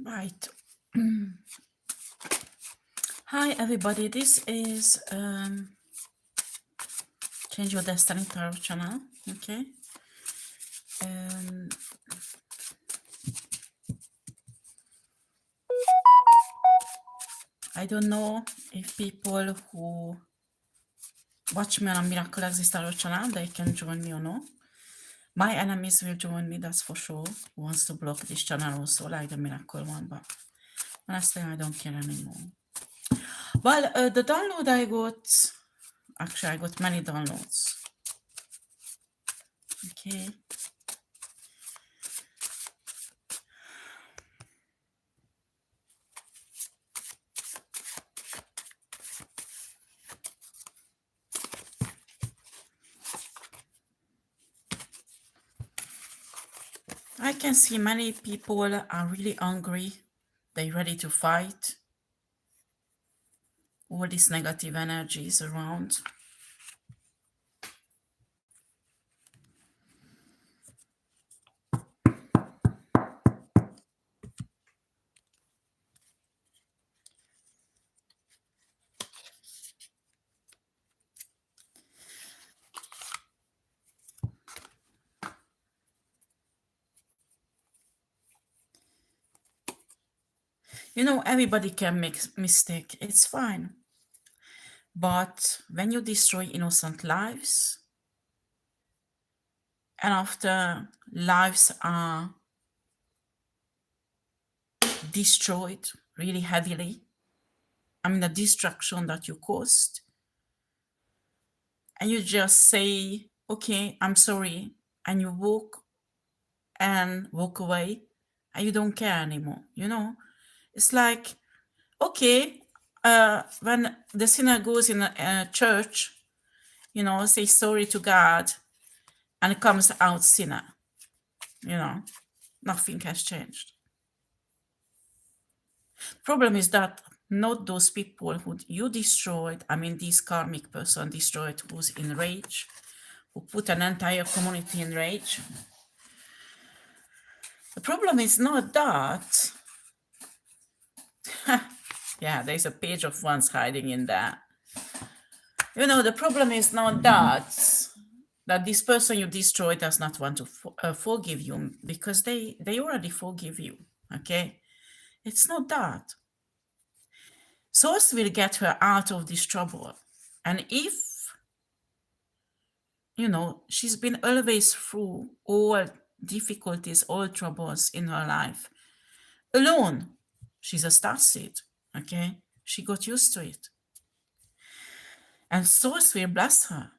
Right. Hi, everybody. This is Change Your Destiny Tarot channel. Okay. Um, I don't know if people who watch me on a Miracle Exist Tarot channel, they can join me or no. My enemies will join me, that's for sure. Who wants to block this channel also, like the Miracle one, but honestly, I don't care anymore. Well, the download I got, actually, I got many downloads. Okay. I can see many people are really angry. They're ready to fight. All these negative energies around. You know, everybody can make mistake. It's fine. But when you destroy innocent lives, and after lives are destroyed really heavily, I mean the destruction that you caused, and you just say, okay, I'm sorry, and you walk away, and you don't care anymore, you know? It's like, okay, when the sinner goes in a church, you know, say sorry to God, and comes out sinner, you know, nothing has changed. Problem is that not those people who you destroyed, I mean, this karmic person destroyed who's in rage, who put an entire community in rage. The problem is not that. Yeah, there's a page of ones hiding in there. You know, the problem is not that this person you destroyed does not want to forgive you, because they already forgive you. Okay, it's not that. Source will get her out of this trouble, and if you know she's been always through all difficulties, all troubles in her life alone, she's a starseed. Okay, she got used to it, and Source will bless her.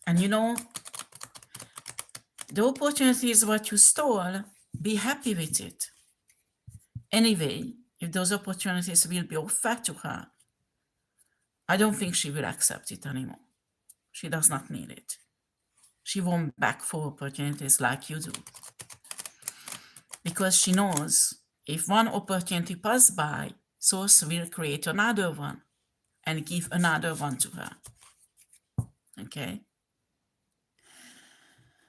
And you know, the opportunity is what you stole. Be happy with it. Anyway, if those opportunities will be offered to her, I don't think she will accept it anymore. She does not need it. She won't beg for opportunities like you do. Because she knows if one opportunity passes by, Source will create another one and give another one to her. Okay?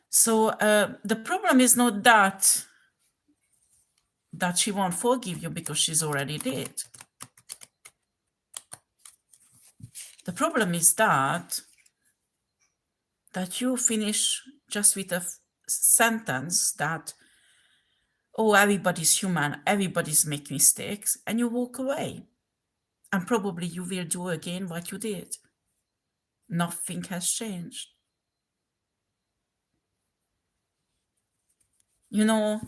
So the problem is not that she won't forgive you because she's already dead. The problem is that you finish just with a sentence that, oh, everybody's human, everybody's make mistakes, and you walk away. And probably you will do again what you did. Nothing has changed. You know,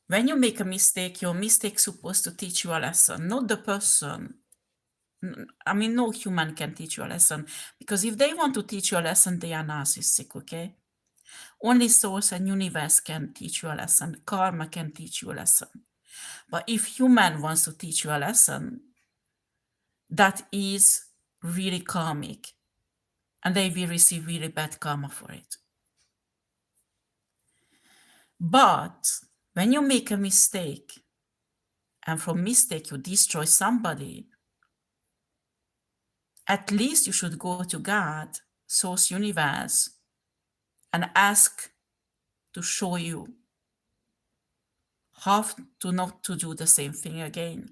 when you make a mistake, your mistake's supposed to teach you a lesson, not the person. I mean, no human can teach you a lesson, because if they want to teach you a lesson, they are narcissistic, okay? Only Source and universe can teach you a lesson. Karma can teach you a lesson. But if human wants to teach you a lesson, that is really karmic, and they will receive really bad karma for it. But when you make a mistake, and from mistake you destroy somebody, at least you should go to God, Source, universe, and ask to show you how to not to do the same thing again,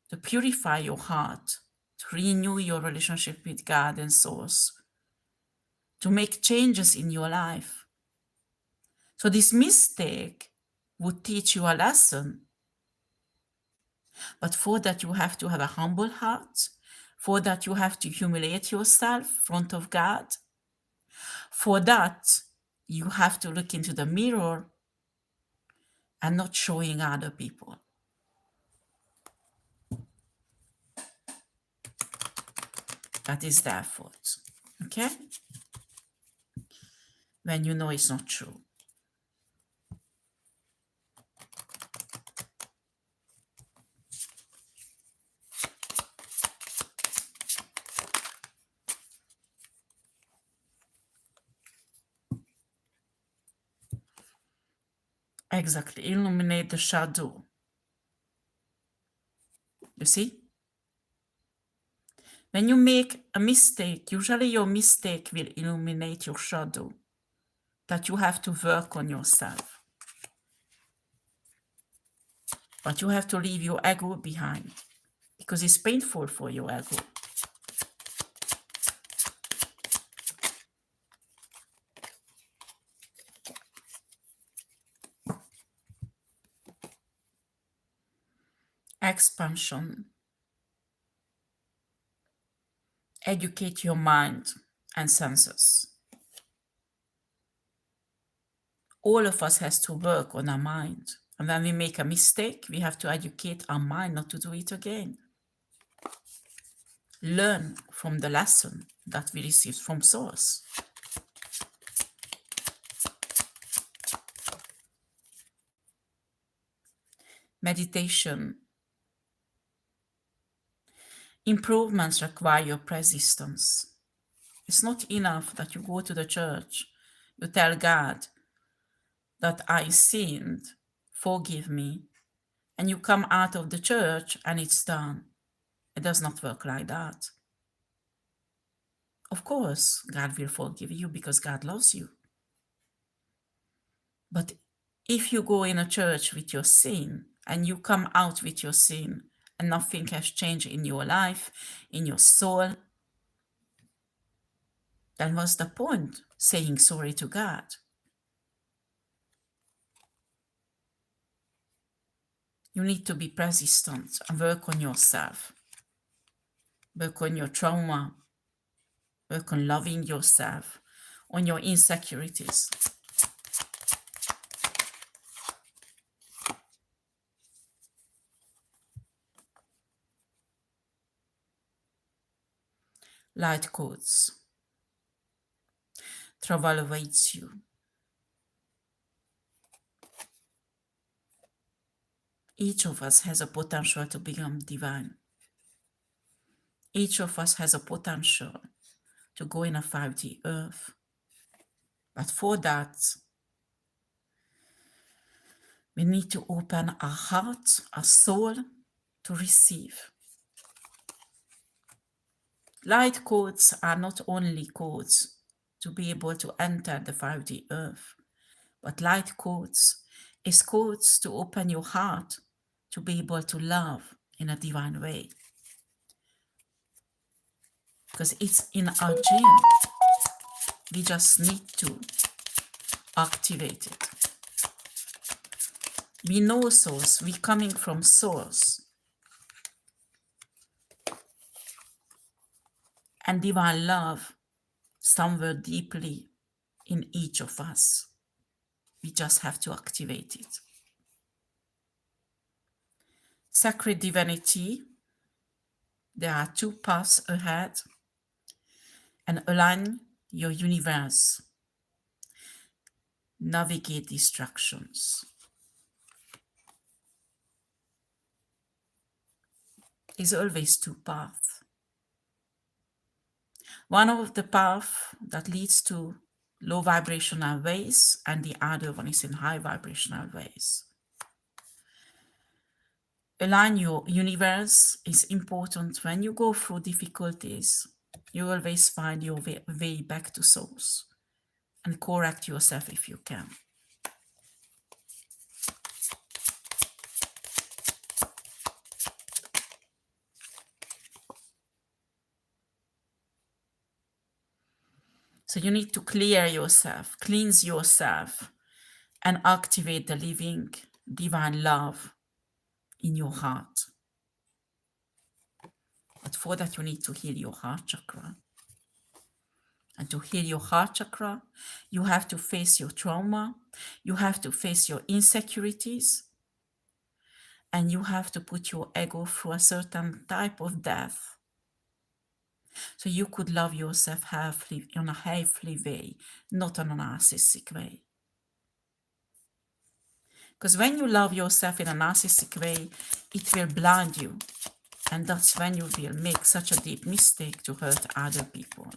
to purify your heart, to renew your relationship with God and Source, to make changes in your life. So this mistake would teach you a lesson. But for that, you have to have a humble heart. For that, you have to humiliate yourself in front of God. For that, you have to look into the mirror and not showing other people. That is the effort. Okay? When you know it's not true. Exactly. Illuminate the shadow. You see? When you make a mistake, usually your mistake will illuminate your shadow, that you have to work on yourself. But you have to leave your ego behind, because it's painful for your ego. Expansion. Educate your mind and senses. All of us has to work on our mind. And when we make a mistake, we have to educate our mind not to do it again. Learn from the lesson that we received from Source. Meditation. Improvements require your persistence. It's not enough that you go to the church, you tell God that I sinned, forgive me, and you come out of the church and it's done. It does not work like that. Of course, God will forgive you because God loves you. But if you go in a church with your sin and you come out with your sin and nothing has changed in your life, in your soul, then what's the point saying sorry to God? You need to be persistent and work on yourself. Work on your trauma. Work on loving yourself, on your insecurities. Light codes. Travel awaits you. Each of us has a potential to become divine. Each of us has a potential to go in a 5D earth. But for that, we need to open our heart, our soul to receive. Light codes are not only codes to be able to enter the 5D earth, but light codes is codes to open your heart to be able to love in a divine way. Because it's in our gene. We just need to activate it. We know Source. We're coming from Source. And divine love somewhere deeply in each of us. We just have to activate it. Sacred divinity. There are two paths ahead. And align your universe. Navigate distractions. There's always two paths. One of the paths that leads to low vibrational ways, and the other one is in high vibrational ways. Align your universe is important. When you go through difficulties, you always find your way back to Source and correct yourself if you can. So you need to clear yourself, cleanse yourself, and activate the living divine love in your heart. But for that, you need to heal your heart chakra. And to heal your heart chakra, you have to face your trauma, you have to face your insecurities, and you have to put your ego through a certain type of death. So you could love yourself healthily, in a healthy way, not in a narcissistic way. Because when you love yourself in a narcissistic way, it will blind you. And that's when you will make such a deep mistake to hurt other people.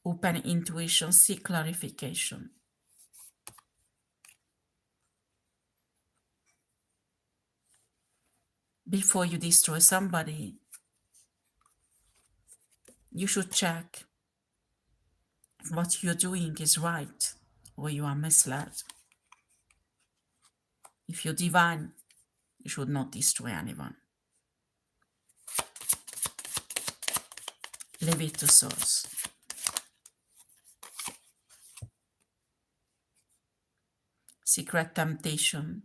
Open intuition, seek clarification. Before you destroy somebody, you should check if what you're doing is right or you are misled. If you're divine, you should not destroy anyone. Leave it to source. Secret temptation,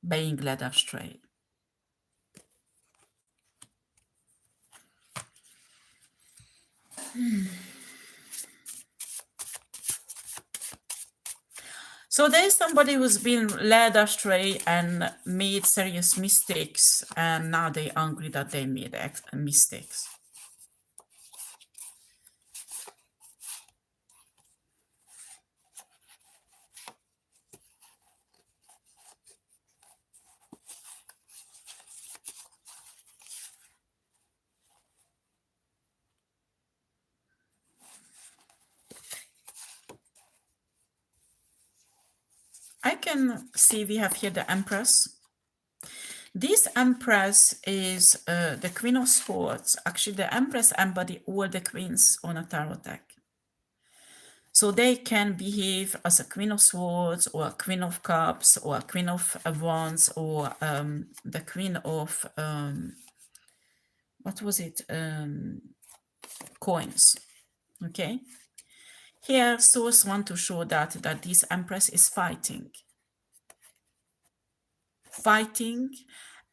being led astray. So there is somebody who's been led astray and made serious mistakes, and now they're angry that they made mistakes. I can see we have here the Empress. This Empress is the Queen of Swords. Actually, the Empress embody all the queens on a tarot deck. So they can behave as a Queen of Swords or a Queen of Cups or a Queen of Wands or the Queen of, what was it? Coins. Okay. Here, source want to show that this Empress is fighting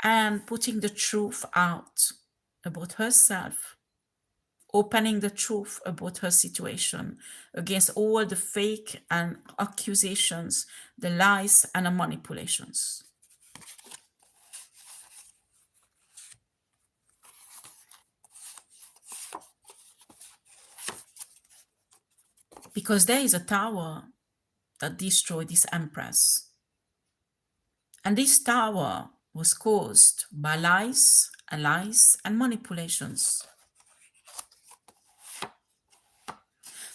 and putting the truth out about herself, opening the truth about her situation against all the fake and accusations, the lies and the manipulations. Because there is a tower that destroyed this Empress. And this tower was caused by lies and manipulations.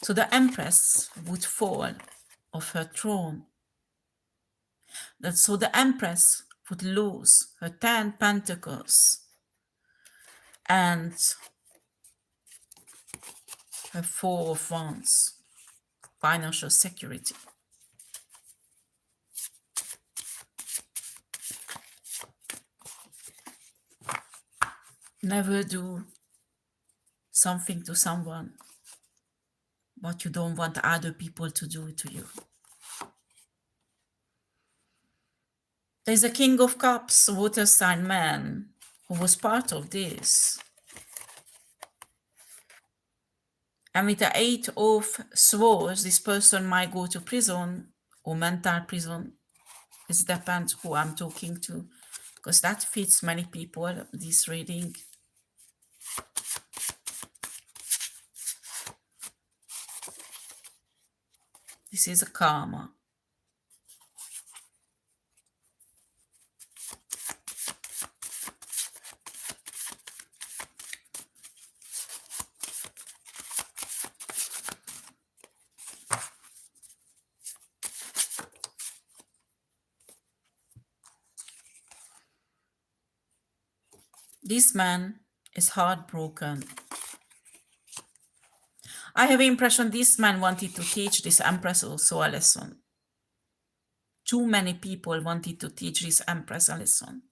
So the Empress would fall off her throne. So the Empress would lose her 10 pentacles and her 4 of wands, financial security. Never do something to someone what you don't want other people to do to you. There's a King of Cups, water sign man, who was part of this. And with the 8 of Swords, this person might go to prison or mental prison. It depends who I'm talking to, because that fits many people, this reading. This is a karma. This man is heartbroken. I have the impression this man wanted to teach this Empress also a lesson. too many people wanted to teach this empress a lesson.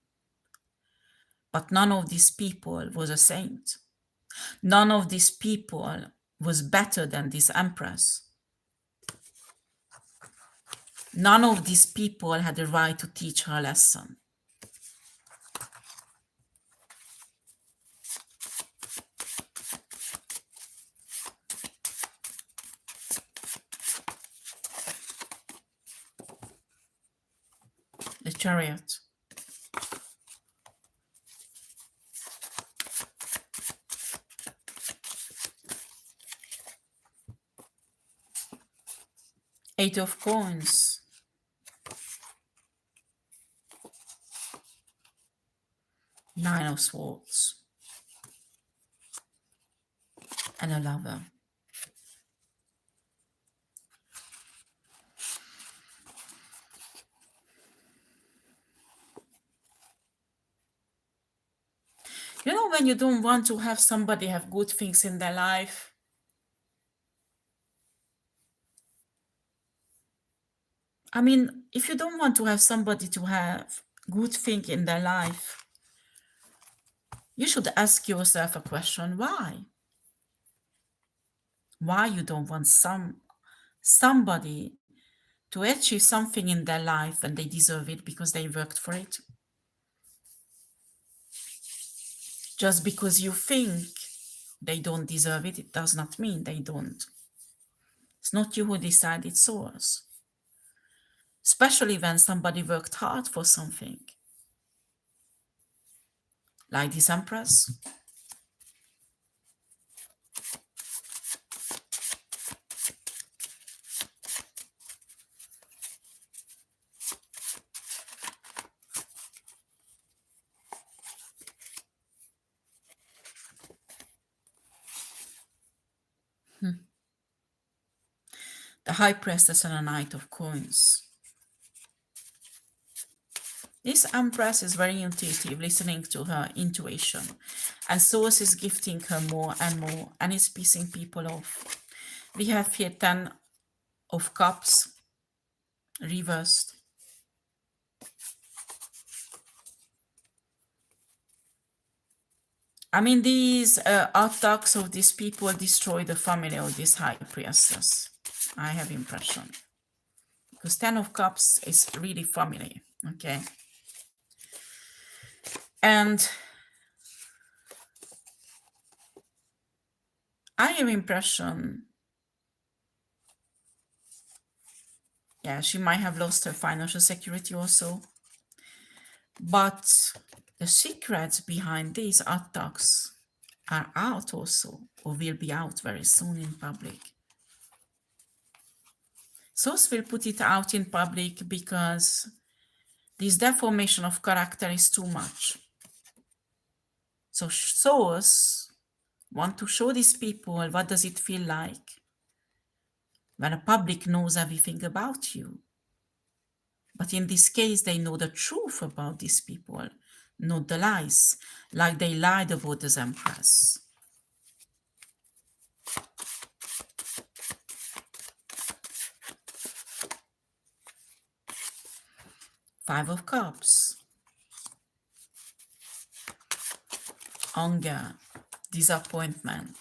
But none of these people was a saint. None of these people was better than this empress. None of these people had the right to teach her a lesson. The Chariot. Eight of Coins. Nine of Swords. And a Lover. You know, when you don't want to have somebody have good things in their life, I mean, if you don't want to have somebody to have good thing in their life, you should ask yourself a question: why? Why you don't want somebody to achieve something in their life and they deserve it because they worked for it? Just because you think they don't deserve it, it does not mean they don't. It's not you who decide, it's yours. Especially when somebody worked hard for something. Like this Empress. The High Priestess and a Knight of Coins. This Empress is very intuitive, listening to her intuition. And Source is gifting her more and more, and is pissing people off. We have here 10 of Cups, reversed. I mean, these attacks of these people destroy the family of this High Priestess. I have impression. Because 10 of Cups is really family, okay? And I have impression, yeah, she might have lost her financial security also. But the secrets behind these attacks are out also, or will be out very soon in public. Source will put it out in public because this deformation of character is too much. So Source want to show these people what does it feel like when a public knows everything about you. But in this case, they know the truth about these people, not the lies, like they lied about the Empress. Five of Cups. Anger, disappointment.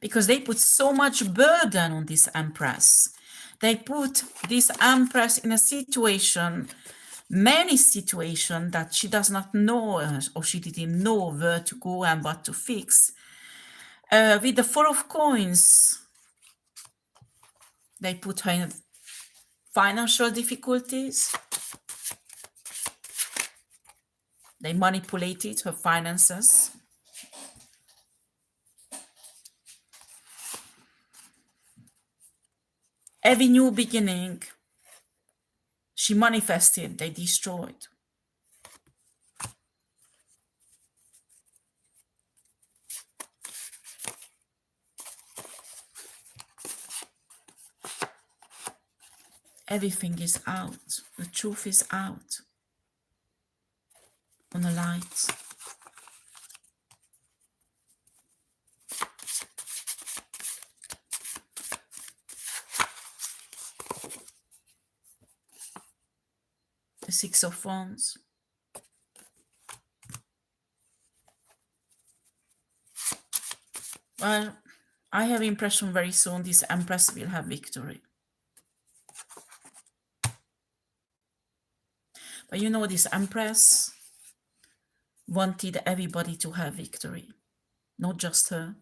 Because they put so much burden on this Empress. They put this Empress in a situation, many situations that she does not know, or she didn't know where to go and what to fix. With the Four of Coins, they put her in financial difficulties. They manipulated her finances. Every new beginning, she manifested, they destroyed. Everything is out. The truth is out on the light. The Six of Wands. Well, I have impression very soon this Empress will have victory. But you know, this Empress wanted everybody to have victory. Not just her,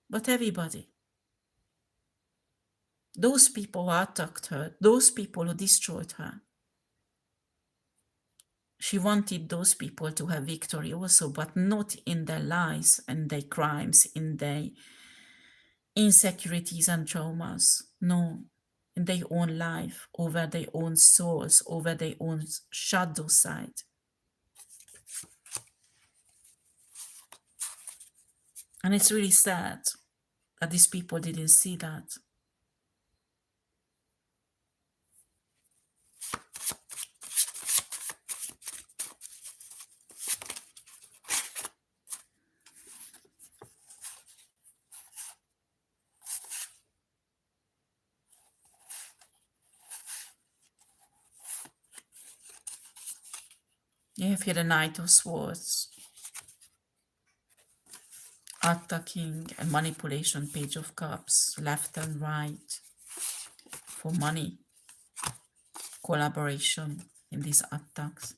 but everybody. Those people who attacked her, those people who destroyed her, she wanted those people to have victory also, but not in their lies and their crimes, in their insecurities and traumas. No, in their own life, over their own souls, over their own shadow side. And it's really sad that these people didn't see that. You have here the Knight of Swords, attacking and manipulation, Page of Cups, left and right, for money, collaboration in these attacks.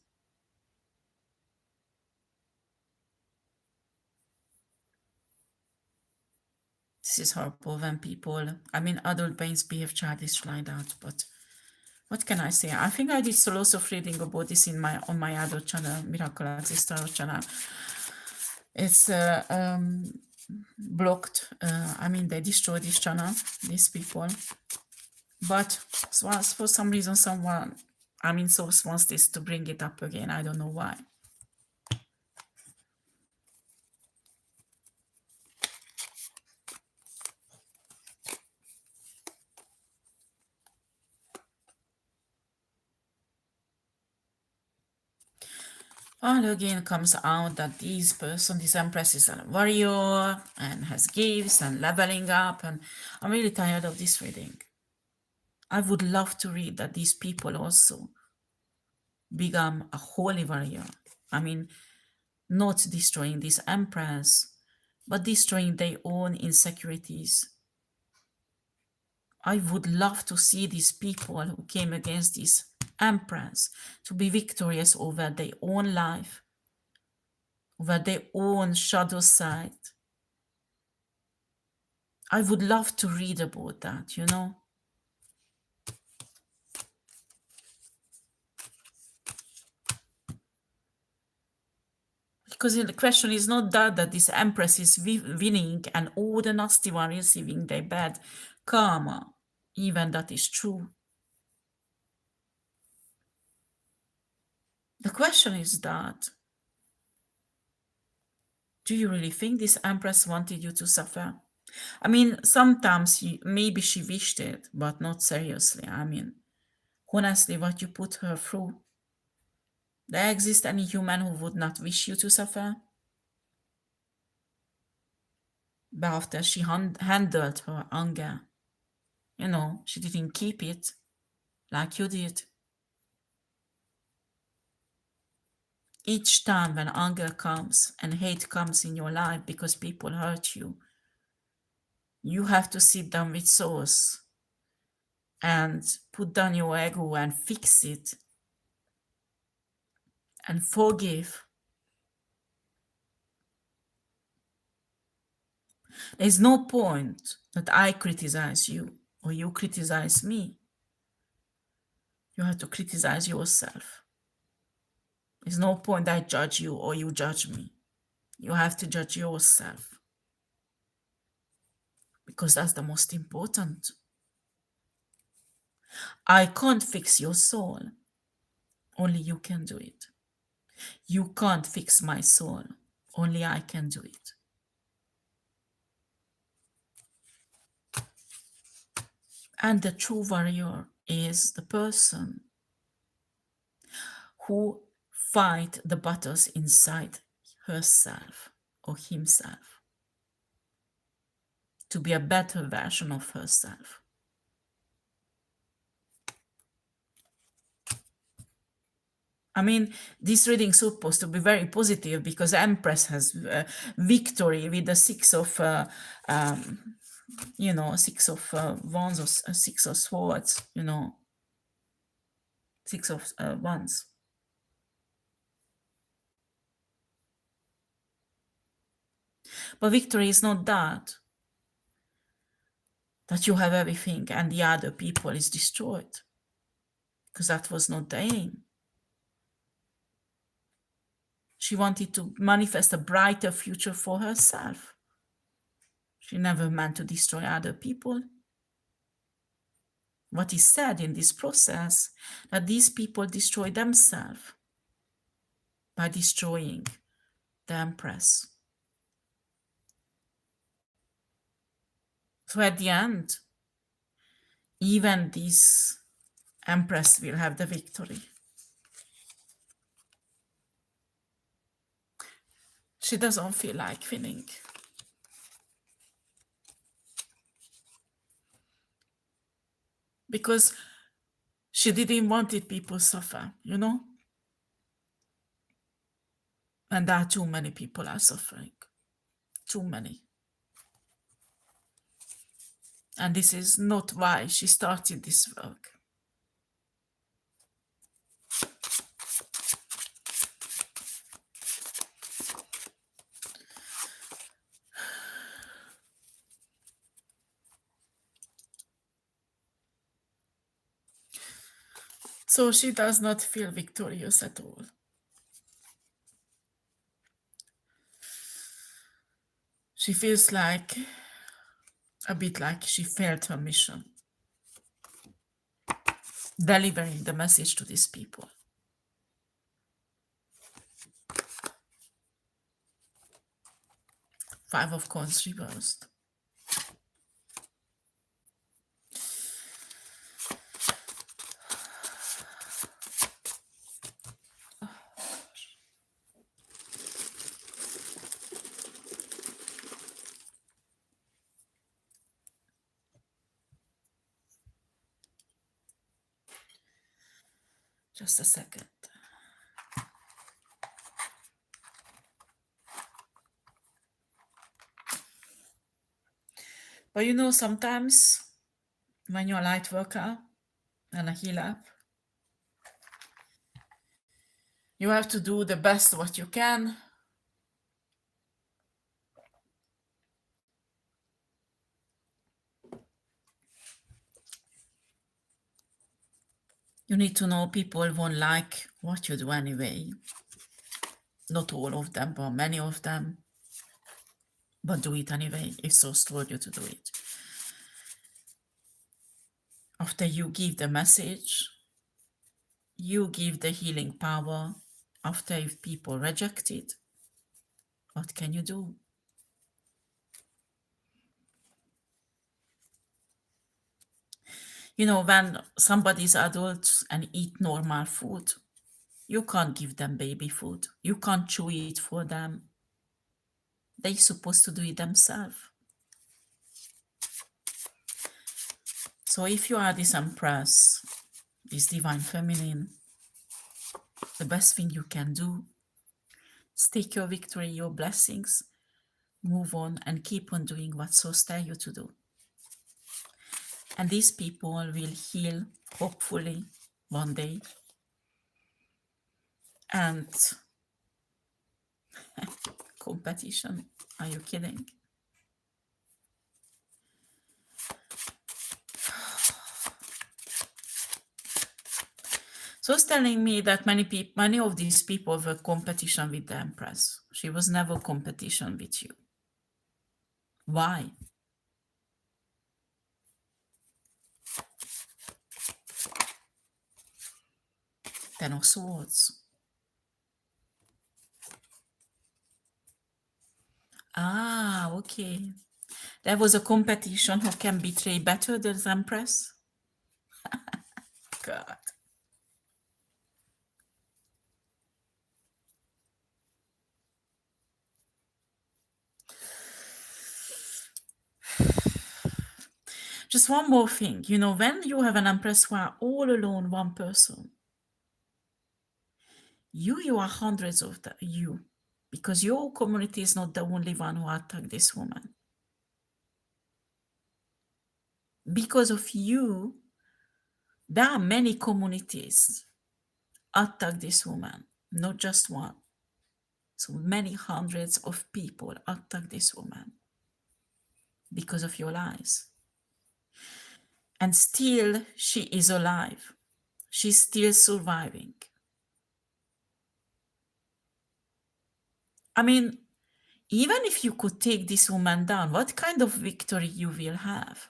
This is horrible when people, adult beings behave childish like that, but what can I say? I think I did lots of reading about this on my other channel, Miracle Access Tarot channel. It's blocked. They destroyed this channel, these people. But for some reason, someone, Source wants this to bring it up again. I don't know why. And again comes out that this Empress is a warrior and has gifts and leveling up, and I'm really tired of this reading. I would love to read that these people also become a holy warrior. Not destroying this Empress, but destroying their own insecurities. I would love to see these people who came against this Empress to be victorious over their own life, over their own shadow side. I would love to read about that, you know. Because the question is not that this Empress is winning and all the nasty one receiving their bad karma. Even that is true. The question is that, do you really think this Empress wanted you to suffer? Sometimes maybe she wished it, but not seriously. Honestly, what you put her through. There exists any human who would not wish you to suffer? But after she handled her anger, she didn't keep it like you did. Each time when anger comes and hate comes in your life because people hurt you, you have to sit down with Source and put down your ego and fix it and forgive. There's no point that I criticize you or you criticize me. You have to criticize yourself. There's no point I judge you or you judge me. You have to judge yourself. Because that's the most important. I can't fix your soul. Only you can do it. You can't fix my soul. Only I can do it. And the true warrior is the person who fight the battles inside herself or himself to be a better version of herself. I mean, this reading is supposed to be very positive because Empress has victory with the six of, six of wands or six of swords, six of wands. But victory is not that you have everything and the other people is destroyed, because that was not the aim. She wanted to manifest a brighter future for herself. She never meant to destroy other people. What is said in this process, that these people destroy themselves by destroying the Empress. So at the end, even this Empress will have the victory. She doesn't feel like winning. Because she didn't want it people suffer, And there are too many people are suffering. Too many. And this is not why she started this work. So she does not feel victorious at all. She feels like, a bit like she failed her mission, delivering the message to these people. Five of Coins reversed. Just a second. But sometimes when you're a light worker and a healer, you have to do the best what you can. You need to know people won't like what you do anyway. Not all of them, but many of them. But do it anyway, if Source told you to do it. After you give the message, you give the healing power. After, if people reject it, what can you do? When somebody's adult and eat normal food, you can't give them baby food. You can't chew it for them. They're supposed to do it themselves. So if you are this Empress, this Divine Feminine, the best thing you can do is take your victory, your blessings, move on and keep on doing what Source tells you to do. And these people will heal, hopefully, one day. And competition, are you kidding? So it's telling me that many of these people were competition with the Empress. She was never competition with you. Why? Ten of Swords. Ah, okay. There was a competition who can betray better than the Empress? God. Just one more thing, when you have an Empress who are all alone, one person, You are hundreds of you, because your community is not the only one who attacked this woman. Because of you, there are many communities attack this woman, not just one. So many hundreds of people attack this woman because of your lies. And still, she is alive. She's still surviving. I mean, even if you could take this woman down, what kind of victory you will have?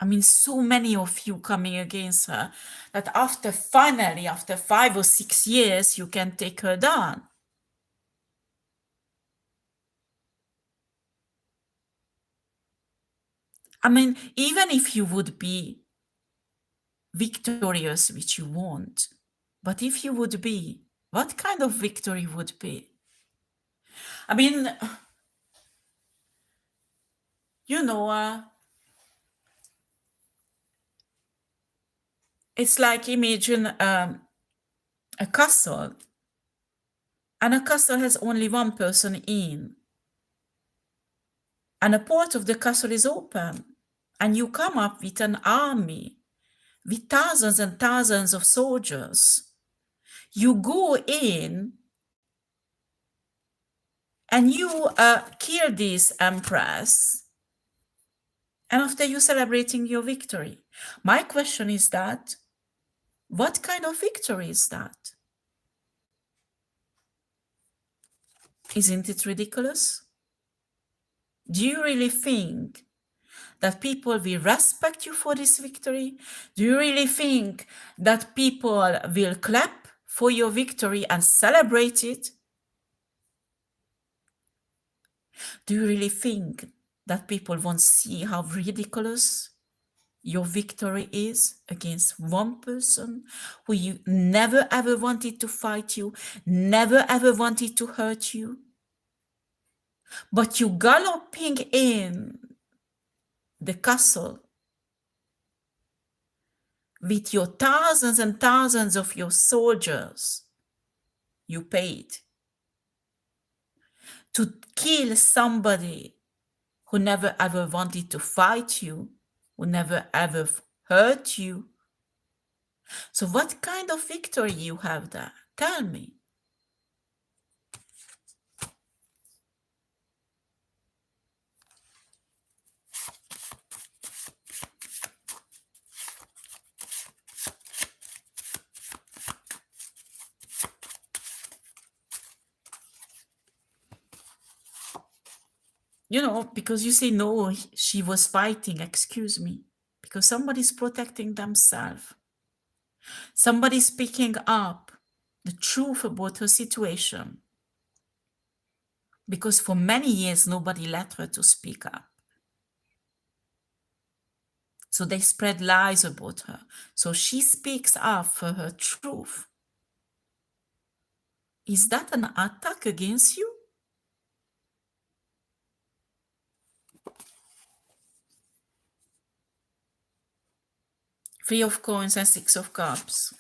I mean, so many of you coming against her that after 5 or 6 years, you can take her down. I mean, even if you would be victorious, which you won't, but if you would be, what kind of victory would be? I mean, you know, it's like imagine a castle, and a castle has only one person in, and a part of the castle is open, and you come up with an army with thousands and thousands of soldiers. You go in and you kill this empress, and after you celebrating your victory. My question is that, what kind of victory is that? Isn't it ridiculous? Do you really think that people will respect you for this victory? Do you really think that people will clap for your victory and celebrate it? Do you really think that people won't see how ridiculous your victory is against one person who you never ever wanted to fight you, never ever wanted to hurt you? But you galloping in the castle with your thousands and thousands of your soldiers you paid to kill somebody who never ever wanted to fight you, who never ever hurt you. So what kind of victory you have there? Tell me. You know, because you say, no, she was fighting, excuse me, because somebody's protecting themselves. Somebody's speaking up the truth about her situation. Because for many years, nobody let her to speak up. So they spread lies about her. So she speaks up for her truth. Is that an attack against you? Three of coins and Six of Cups.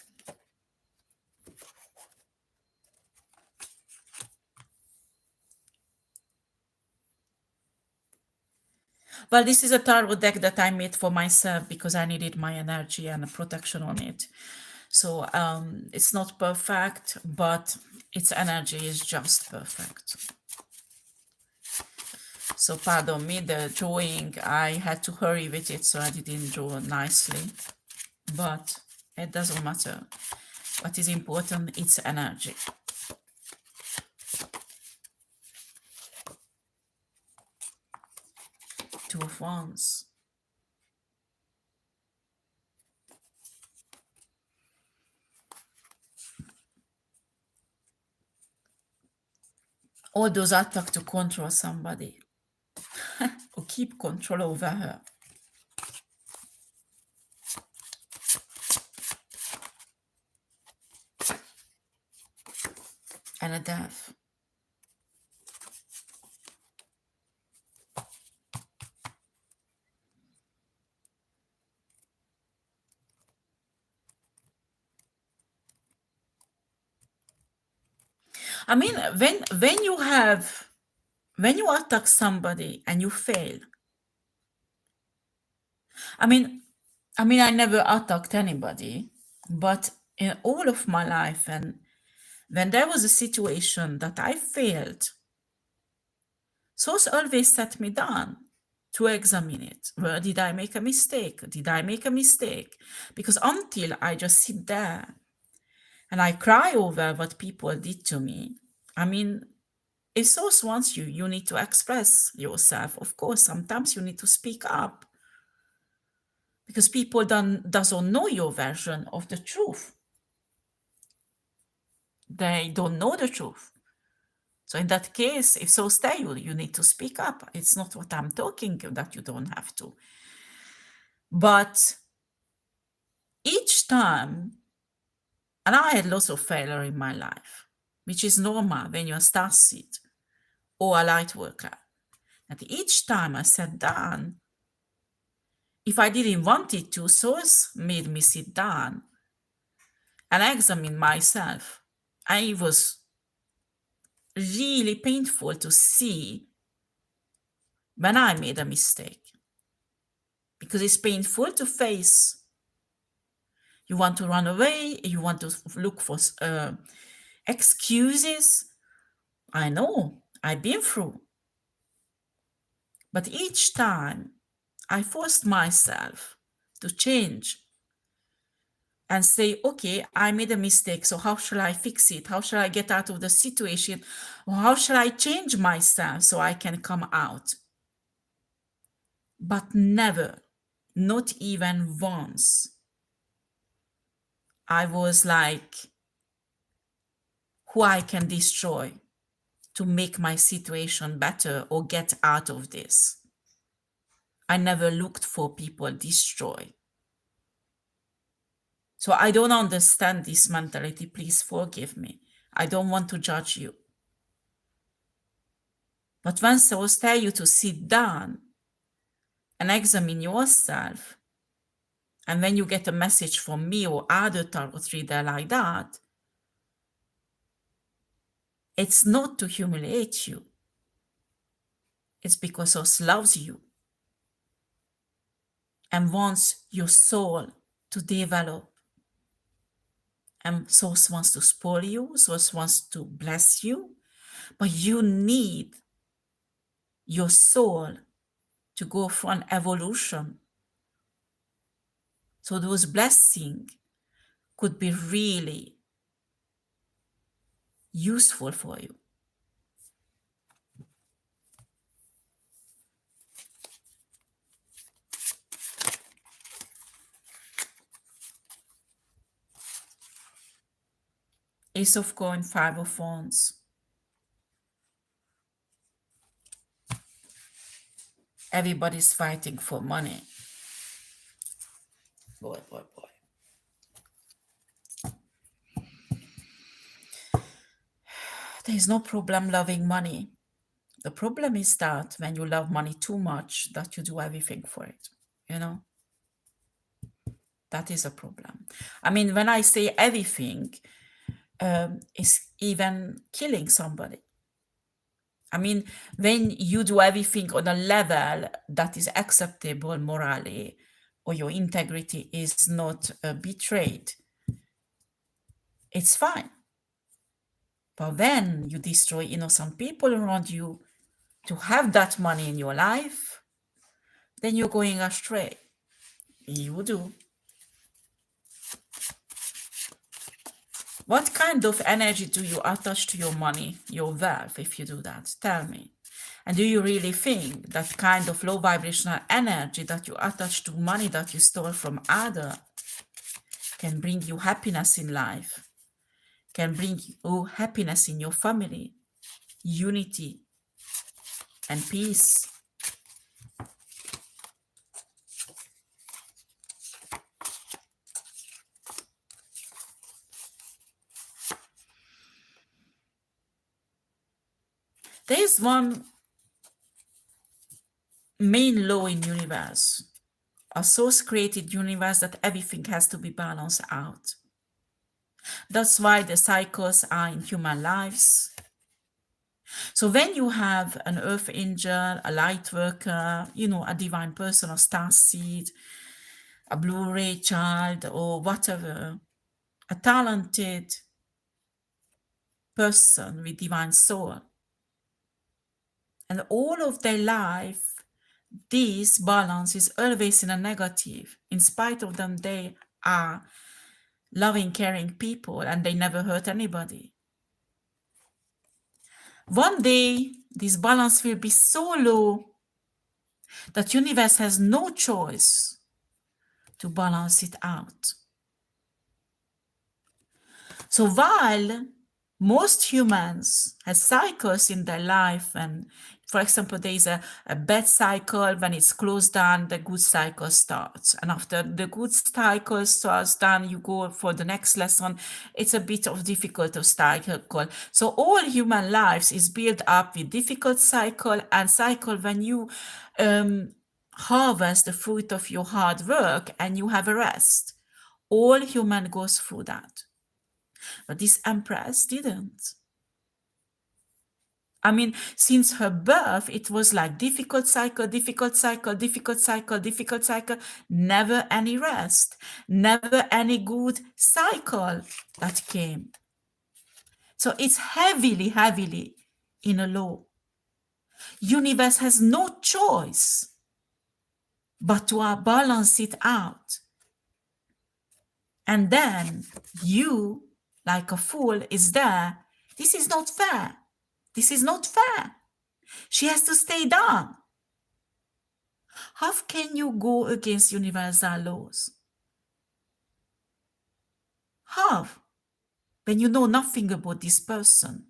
Well, this is a tarot deck that I made for myself because I needed my energy and protection on it. So it's not perfect, but its energy is just perfect. So pardon me, the drawing, I had to hurry with it, so I didn't draw nicely. But it doesn't matter. What is important, it's energy. Two of Wands. All those attacks to control somebody or keep control over her. And a death. I mean, when you attack somebody and you fail, I mean, I never attacked anybody, but in all of my life, and when there was a situation that I failed, source always sat me down to examine it. Well, did I make a mistake? Did I make a mistake? Because until I just sit there and I cry over what people did to me, I mean, if source wants you, you need to express yourself. Of course, sometimes you need to speak up because people doesn't know your version of the truth. They don't know the truth. So in that case, if source tell you, you need to speak up. It's not what I'm talking that you don't have to. But each time, and I had lots of failure in my life, which is normal when you're a star seed or a light worker. And each time I sat down, if I didn't want it to, source made me sit down and examine myself. And it was really painful to see when I made a mistake. Because it's painful to face. You want to run away, you want to look for excuses. I know, I've been through. But each time I forced myself to change and say, okay, I made a mistake, so how shall I fix it? How shall I get out of the situation? Or how shall I change myself so I can come out? But never, not even once, I was like, who I can destroy to make my situation better or get out of this. I never looked for people destroy. So I don't understand this mentality. Please forgive me. I don't want to judge you. But when source tell you to sit down and examine yourself, and when you get a message from me or other tarot reader like that, it's not to humiliate you. It's because source loves you and wants your soul to develop. And source wants to spoil you, source wants to bless you, but you need your soul to go through an evolution. So those blessings could be really useful for you. Ace of Coins, Five of Wands. Everybody's fighting for money. Boy, boy, boy. There's no problem loving money. The problem is that when you love money too much, that you do everything for it, you know? That is a problem. I mean, when I say everything, it's even killing somebody. I mean, when you do everything on a level that is acceptable morally, or your integrity is not betrayed, it's fine. But when you destroy innocent people around you to have that money in your life, then you're going astray. You do. What kind of energy do you attach to your money, your wealth, if you do that? Tell me. And do you really think that kind of low vibrational energy that you attach to money that you stole from others can bring you happiness in life, can bring you happiness in your family, unity and peace? There is one main law in universe, a source created universe, that everything has to be balanced out. That's why the cycles are in human lives. So when you have an earth angel, a light worker, a divine person, a star seed, a blue-ray child, or whatever, a talented person with divine soul, and all of their life, this balance is always in a negative. In spite of them, they are loving, caring people, and they never hurt anybody. One day, this balance will be so low that universe has no choice to balance it out. So while most humans have cycles in their life, and for example, there is a bad cycle, when it's closed down, the good cycle starts. And after the good cycle starts done, you go for the next lesson. It's a bit of difficult cycle. So all human lives is built up with difficult cycle and cycle when you harvest the fruit of your hard work and you have a rest. All human goes through that. But this empress didn't. I mean, since her birth, it was like difficult cycle, difficult cycle, difficult cycle, difficult cycle, never any rest, never any good cycle that came. So it's heavily, heavily in a low. Universe has no choice but to balance it out. And then you, like a fool, is there. This is not fair. This is not fair. She has to stay down. How can you go against universal laws? How? When you know nothing about this person.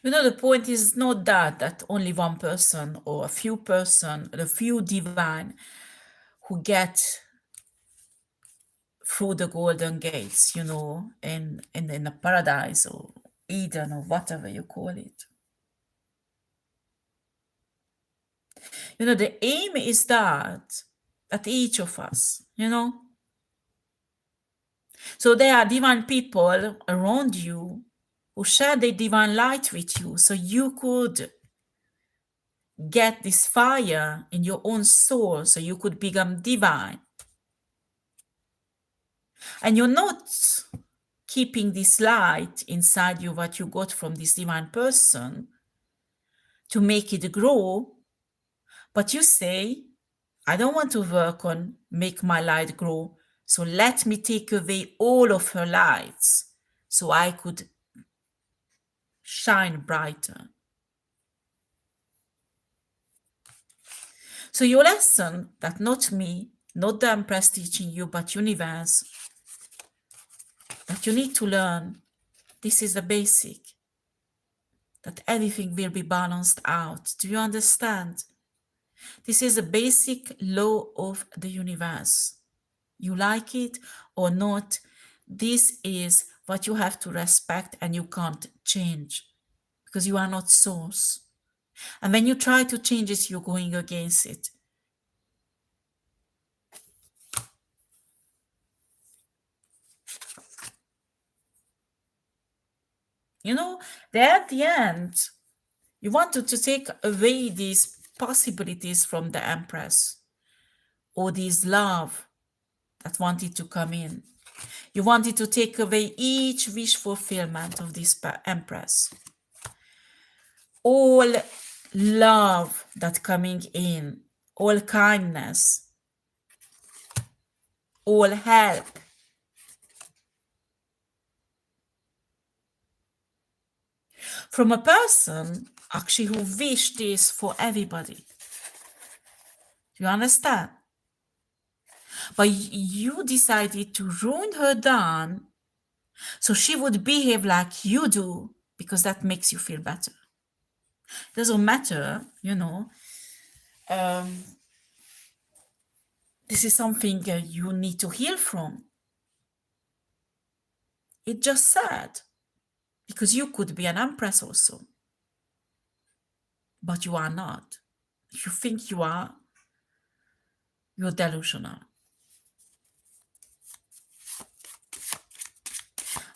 The point is not that only one person or a few person, the few divine who get through the golden gates, in the paradise or Eden or whatever you call it. The aim is that each of us, So there are divine people around you who share the divine light with you, so you could get this fire in your own soul, so you could become divine. And you're not keeping this light inside you, what you got from this divine person, to make it grow, but you say, I don't want to work on make my light grow, so let me take away all of her lights so I could shine brighter. So your lesson, that not me, not the Empress teaching you, but universe, that you need to learn, this is the basic, that everything will be balanced out. Do you understand? This is a basic law of the universe. You like it or not, this is what you have to respect, and you can't change because you are not source. And when you try to change it, you're going against it. At the end, you wanted to take away these possibilities from the Empress, or this love that wanted to come in. You wanted to take away each wish fulfillment of this Empress. All love that coming in, all kindness, all help. From a person, actually, who wished this for everybody. Do you understand? But you decided to ruin her down so she would behave like you do because that makes you feel better. Doesn't matter, um, this is something you need to heal from. It's just sad because you could be an empress also, but you are not. If you think you are, you're delusional.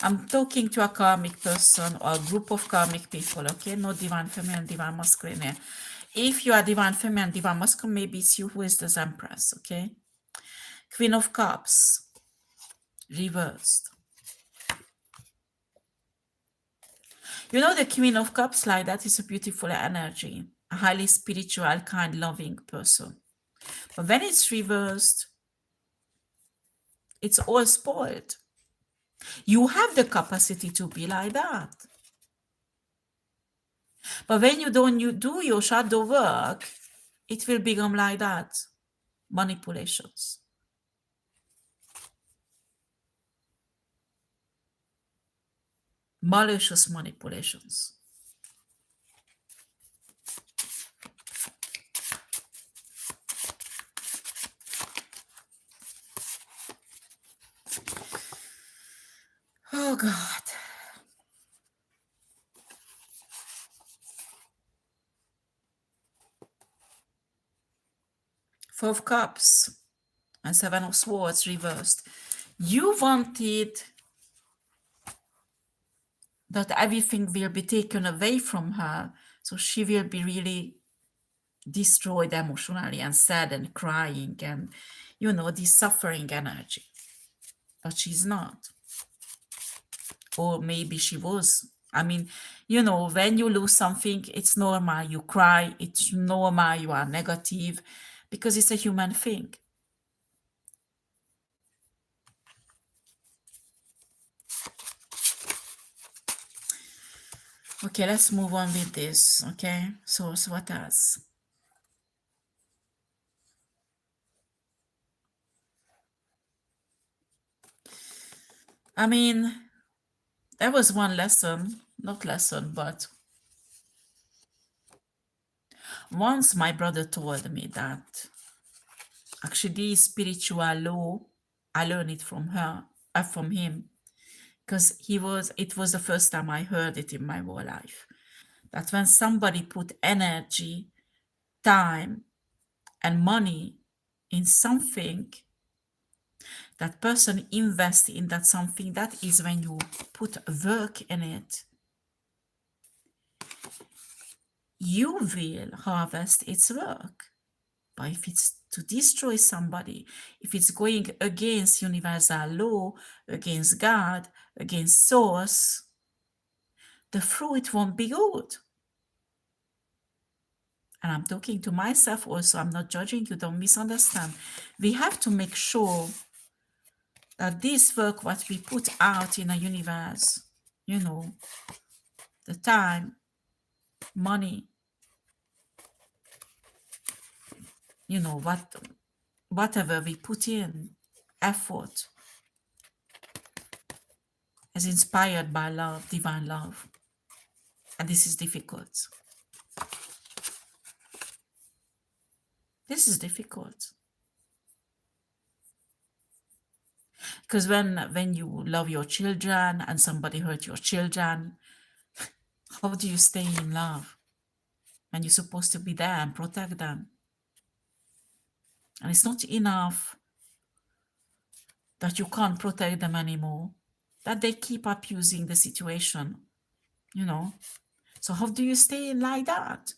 I'm talking to a karmic person or a group of karmic people, okay? No divine feminine, divine masculine here. If you are divine feminine, divine masculine, maybe it's you who is the empress, okay? Queen of Cups, reversed. You know the Queen of Cups, like that is a beautiful energy, a highly spiritual, kind, loving person. But when it's reversed, it's all spoiled. You have the capacity to be like that. But when you don't do your shadow work, it will become like that. Manipulations. Malicious manipulations. Oh God. Four of Cups and Seven of Swords reversed. You wanted that everything will be taken away from her, so she will be really destroyed emotionally and sad and crying and, this suffering energy. But she's not. Or maybe she was. I mean, when you lose something, it's normal. You cry. It's normal. You are negative because it's a human thing. Okay, let's move on with this. Okay, so what else? I mean, there was one lesson, not lesson, but once my brother told me that actually this spiritual law, I learned it from him, because it was the first time I heard it in my whole life. That when somebody put energy, time, and money in something, that person invests in that something, that is when you put work in it, you will harvest its work. But if it's to destroy somebody, if it's going against universal law, against God, against source, the fruit won't be good. And I'm talking to myself also, I'm not judging you, don't misunderstand. We have to make sure that this work, what we put out in a universe, the time, money, whatever we put in, effort, is inspired by love, divine love. And this is difficult. This is difficult. Because when you love your children and somebody hurt your children, how do you stay in love when you're supposed to be there and protect them? And it's not enough that you can't protect them anymore, that they keep abusing the situation, So how do you stay like that?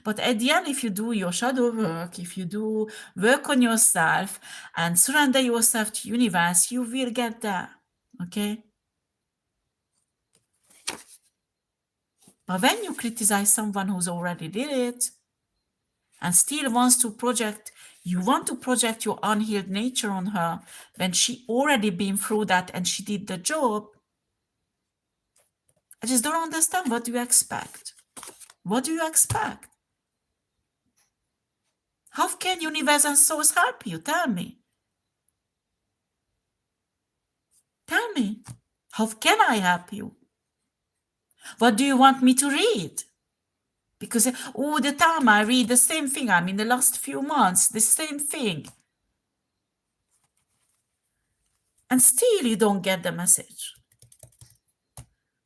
But at the end, if you do your shadow work, if you do work on yourself and surrender yourself to universe, you will get there, okay? But when you criticize someone who's already did it and still wants to project, you want to project your unhealed nature on her when she already been through that and she did the job, I just don't understand. What do you expect? What do you expect? How can universe and source help you? Tell me. Tell me. How can I help you? What do you want me to read? Because all the time I read the same thing. I mean, the last few months, the same thing. And still you don't get the message.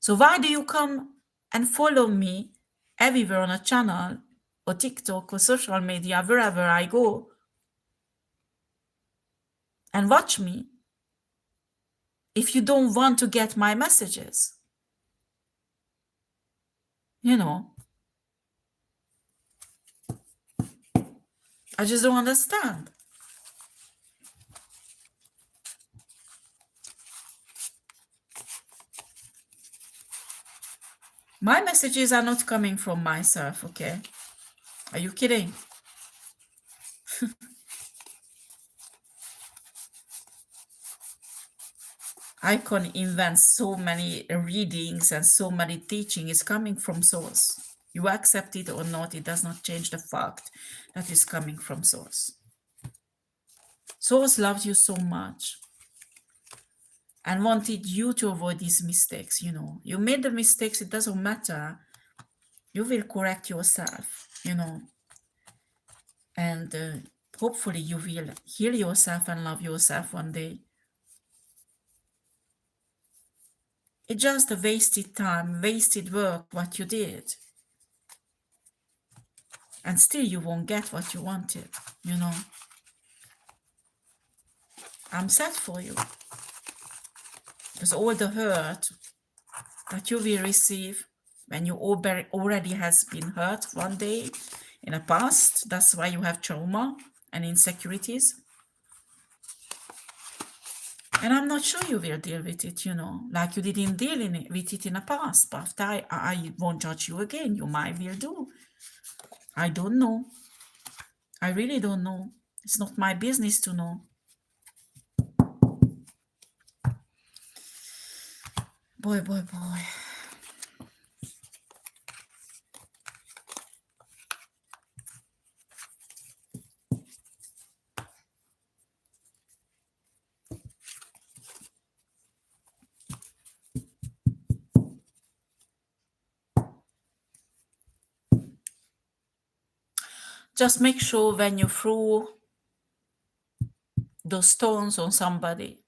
So why do you come and follow me everywhere on a channel or TikTok or social media, wherever I go, and watch me if you don't want to get my messages? You know, I just don't understand. My messages are not coming from myself, okay? Are you kidding? I can invent so many readings and so many teaching is coming from source. You accept it or not, it does not change the fact that it's coming from source. Source loves you so much and wanted you to avoid these mistakes, you know. You made the mistakes, it doesn't matter. You will correct yourself, you know. And hopefully you will heal yourself and love yourself one day. It's just a wasted time, wasted work, what you did. And still you won't get what you wanted, you know. I'm sad for you. Because all the hurt that you will receive when you already has been hurt one day in the past, that's why you have trauma and insecurities. And I'm not sure you will deal with it, you know, like you didn't deal with it in the past. But after I won't judge you again. You might will do. I don't know. I really don't know. It's not my business to know. Boy, boy, boy. Just make sure when you throw those stones on somebody,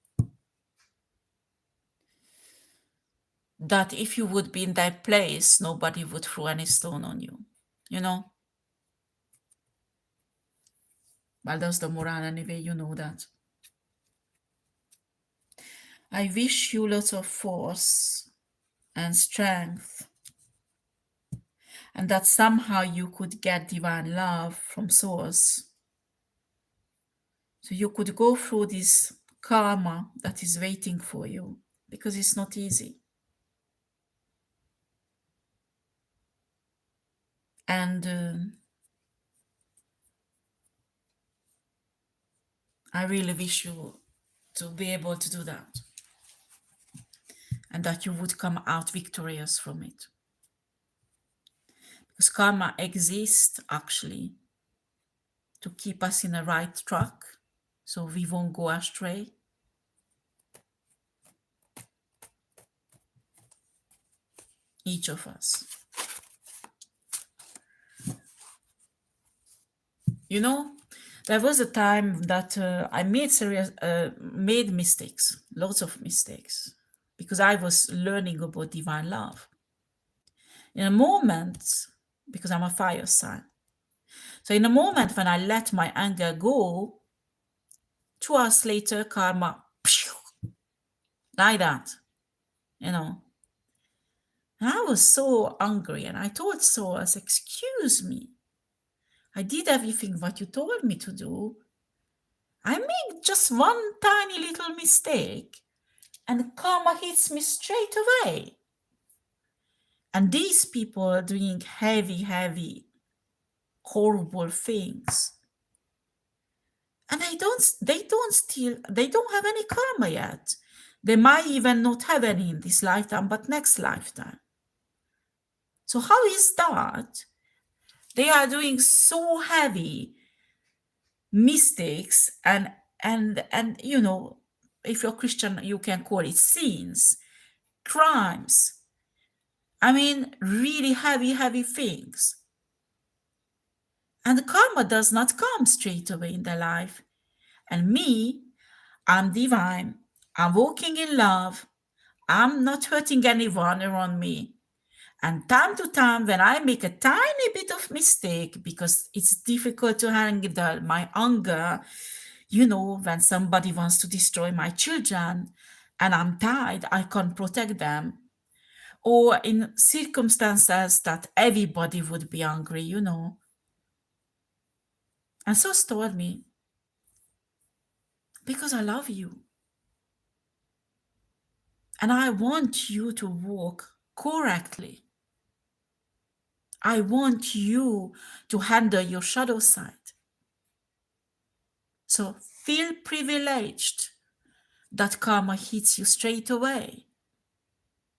that if you would be in that place, nobody would throw any stone on you, you know? Well, that's the moral anyway, you know that. I wish you lots of force and strength, and that somehow you could get divine love from source. So you could go through this karma that is waiting for you, because it's not easy. And I really wish you to be able to do that, and that you would come out victorious from it. Because karma exists actually to keep us in the right track so we won't go astray. Each of us. You know, there was a time that I made mistakes, lots of mistakes, because I was learning about divine love. In a moment, because I'm a fire sign, so in a moment when I let my anger go, 2 hours later, karma, like that, you know. And I was so angry, and I told Source, excuse me, I did everything what you told me to do. I made just one tiny little mistake, and karma hits me straight away. And these people are doing heavy, horrible things. And they don't have any karma yet. They might even not have any in this lifetime, but next lifetime. So how is that? They are doing so heavy mistakes and you know, if you're Christian, you can call it sins, crimes. I mean, really heavy things. And karma does not come straight away in their life. And me, I'm divine. I'm walking in love. I'm not hurting anyone around me. And time to time, when I make a tiny bit of mistake, because it's difficult to handle my anger, you know, when somebody wants to destroy my children and I'm tired, I can't protect them. Or in circumstances that everybody would be angry, you know. And so told me, because I love you. And I want you to walk correctly. I want you to handle your shadow side. So feel privileged that karma hits you straight away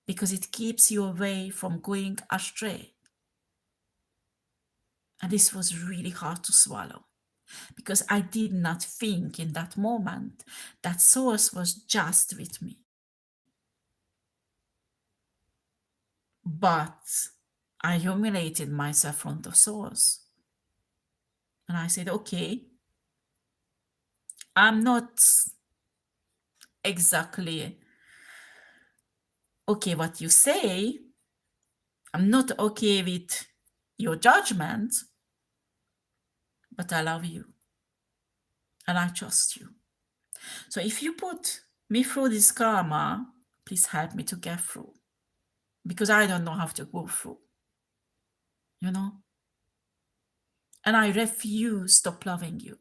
because it keeps you away from going astray. And this was really hard to swallow because I did not think in that moment that Source was just with me. But I humiliated myself in front of Source. And I said, okay, I'm not exactly okay what you say. I'm not okay with your judgment, but I love you and I trust you. So if you put me through this karma, please help me to get through because I don't know how to go through, you know? And I refuse to stop loving you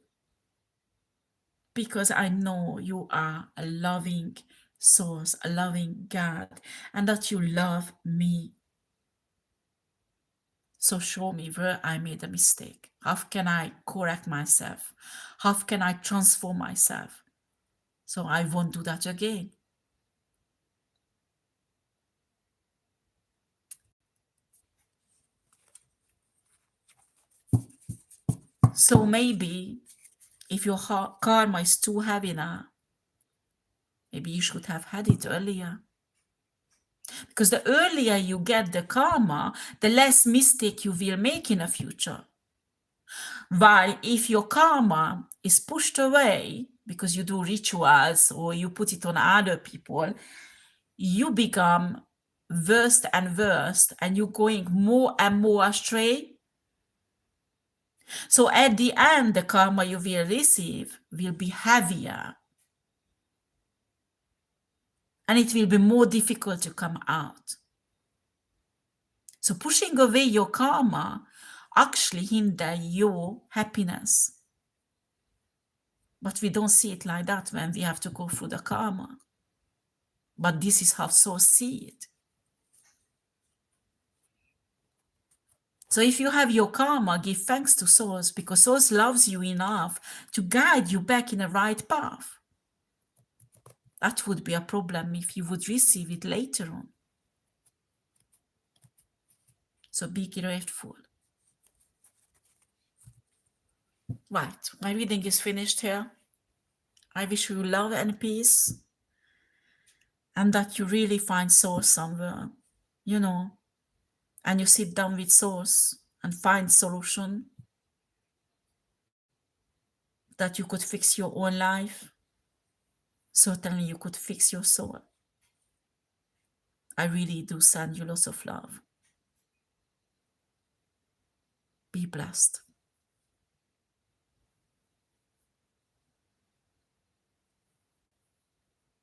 because I know you are a loving source, a loving God, and that you love me. So show me where I made a mistake. How can I correct myself? How can I transform myself? So I won't do that again. So maybe if your karma is too heavy now, maybe you should have had it earlier. Because the earlier you get the karma, the less mistake you will make in the future. While if your karma is pushed away because you do rituals or you put it on other people, you become worse and worse and you're going more and more astray. So at the end, the karma you will receive will be heavier and it will be more difficult to come out. So pushing away your karma actually hinder your happiness. But we don't see it like that when we have to go through the karma. But this is how Source see it. So if you have your karma, give thanks to Source because Source loves you enough to guide you back in the right path. That would be a problem if you would receive it later on. So be grateful. Right, my reading is finished here. I wish you love and peace and that you really find Source somewhere, you know, and you sit down with Source and find solution that you could fix your own life. Certainly you could fix your soul. I really do send you lots of love. Be blessed.